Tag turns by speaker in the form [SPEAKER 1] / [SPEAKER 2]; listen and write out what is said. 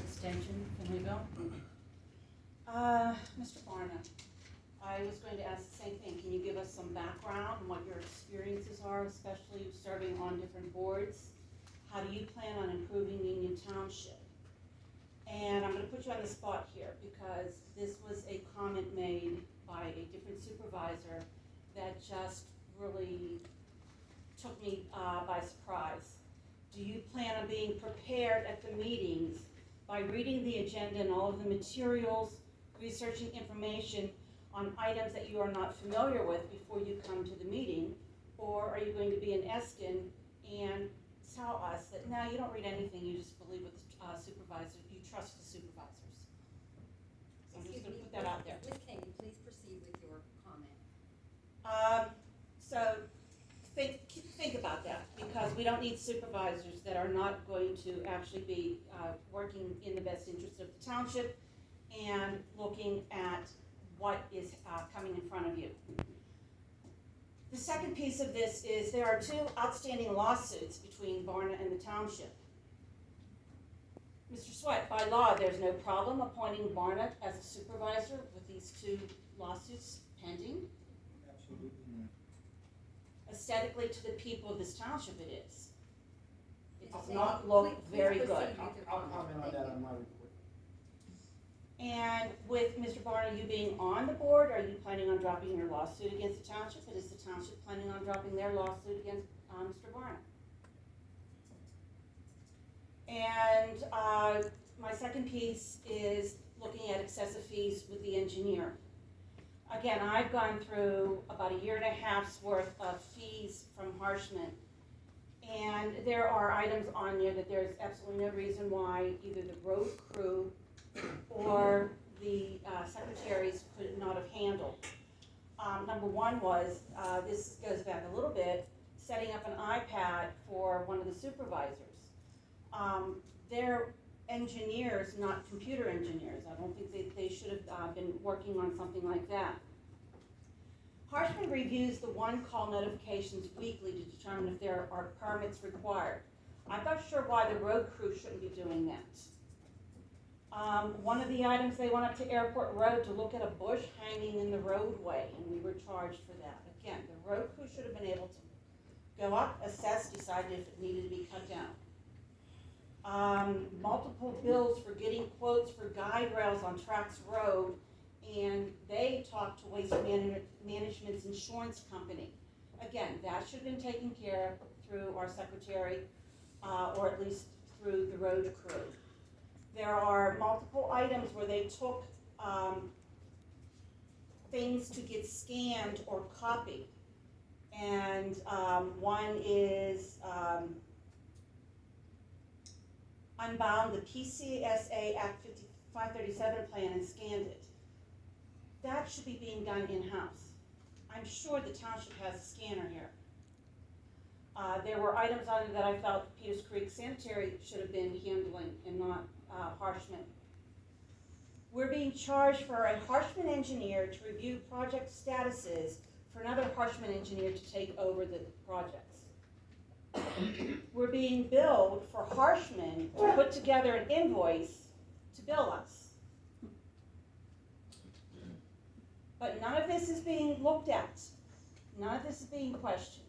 [SPEAKER 1] Extension, can we go? Mr. Barna, I was going to ask the same thing. Can you give us some background on what your experiences are, especially serving on different boards? How do you plan on improving Union Township? And I'm going to put you on the spot here because this was a comment made by a different supervisor that just really took me by surprise. Do you plan on being prepared at the meetings by reading the agenda and all of the materials, researching information on items that you are not familiar with before you come to the meeting? Or are you going to be an Eskin and tell us that, no, you don't read anything, you just believe what the supervisors, you trust the supervisors? So I'm just going to put that out there.
[SPEAKER 2] Ms. King, please proceed with your comment.
[SPEAKER 1] So think about that, because we don't need supervisors that are not going to actually be working in the best interest of the township and looking at what is coming in front of you. The second piece of this is there are two outstanding lawsuits between Barna and the township. Mr. Sweat, by law, there's no problem appointing Barna as a supervisor with these two lawsuits pending.
[SPEAKER 3] Absolutely not.
[SPEAKER 1] Aesthetically, to the people of this township, it is. It does
[SPEAKER 2] Okay.
[SPEAKER 1] not look
[SPEAKER 2] Please
[SPEAKER 1] very
[SPEAKER 2] proceed
[SPEAKER 1] good.
[SPEAKER 2] with your
[SPEAKER 3] I'll
[SPEAKER 2] comment.
[SPEAKER 3] comment on
[SPEAKER 2] Thank
[SPEAKER 3] that
[SPEAKER 2] you.
[SPEAKER 3] on my report.
[SPEAKER 1] And with Mr. Barna, you being on the board, are you planning on dropping your lawsuit against the township? And is the township planning on dropping their lawsuit against Mr. Barna? And my second piece is looking at excessive fees with the engineer. Again, I've gone through about a year and a half's worth of fees from Harshman. And there are items on there that there's absolutely no reason why either the road crew or the secretaries could not have handled. Number one was, this goes back a little bit, setting up an iPad for one of the supervisors. They're engineers, not computer engineers. I don't think they should have been working on something like that. Harshman reviews the one-call notifications weekly to determine if there are permits required. I'm not sure why the road crew shouldn't be doing that. One of the items, they went up to Airport Road to look at a bush hanging in the roadway, and we were charged for that. Again, the road crew should have been able to go up, assess, decide if it needed to be cut down. Multiple bills for getting quotes for guide rails on Trax Road, and they talked to Waste Management's insurance company. Again, that should have been taken care of through our secretary, or at least through the road crew. There are multiple items where they took things to get scanned or copied. And one is unbound the PCSA Act 537 plan and scanned it. That should be being done in-house. I'm sure the township has a scanner here. There were items on it that I felt Peters Creek Sanitary should have been handling and not Harshman. We're being charged for a Harshman engineer to review project statuses for another Harshman engineer to take over the projects. We're being billed for Harshman to put together an invoice to bill us. But none of this is being looked at. None of this is being questioned.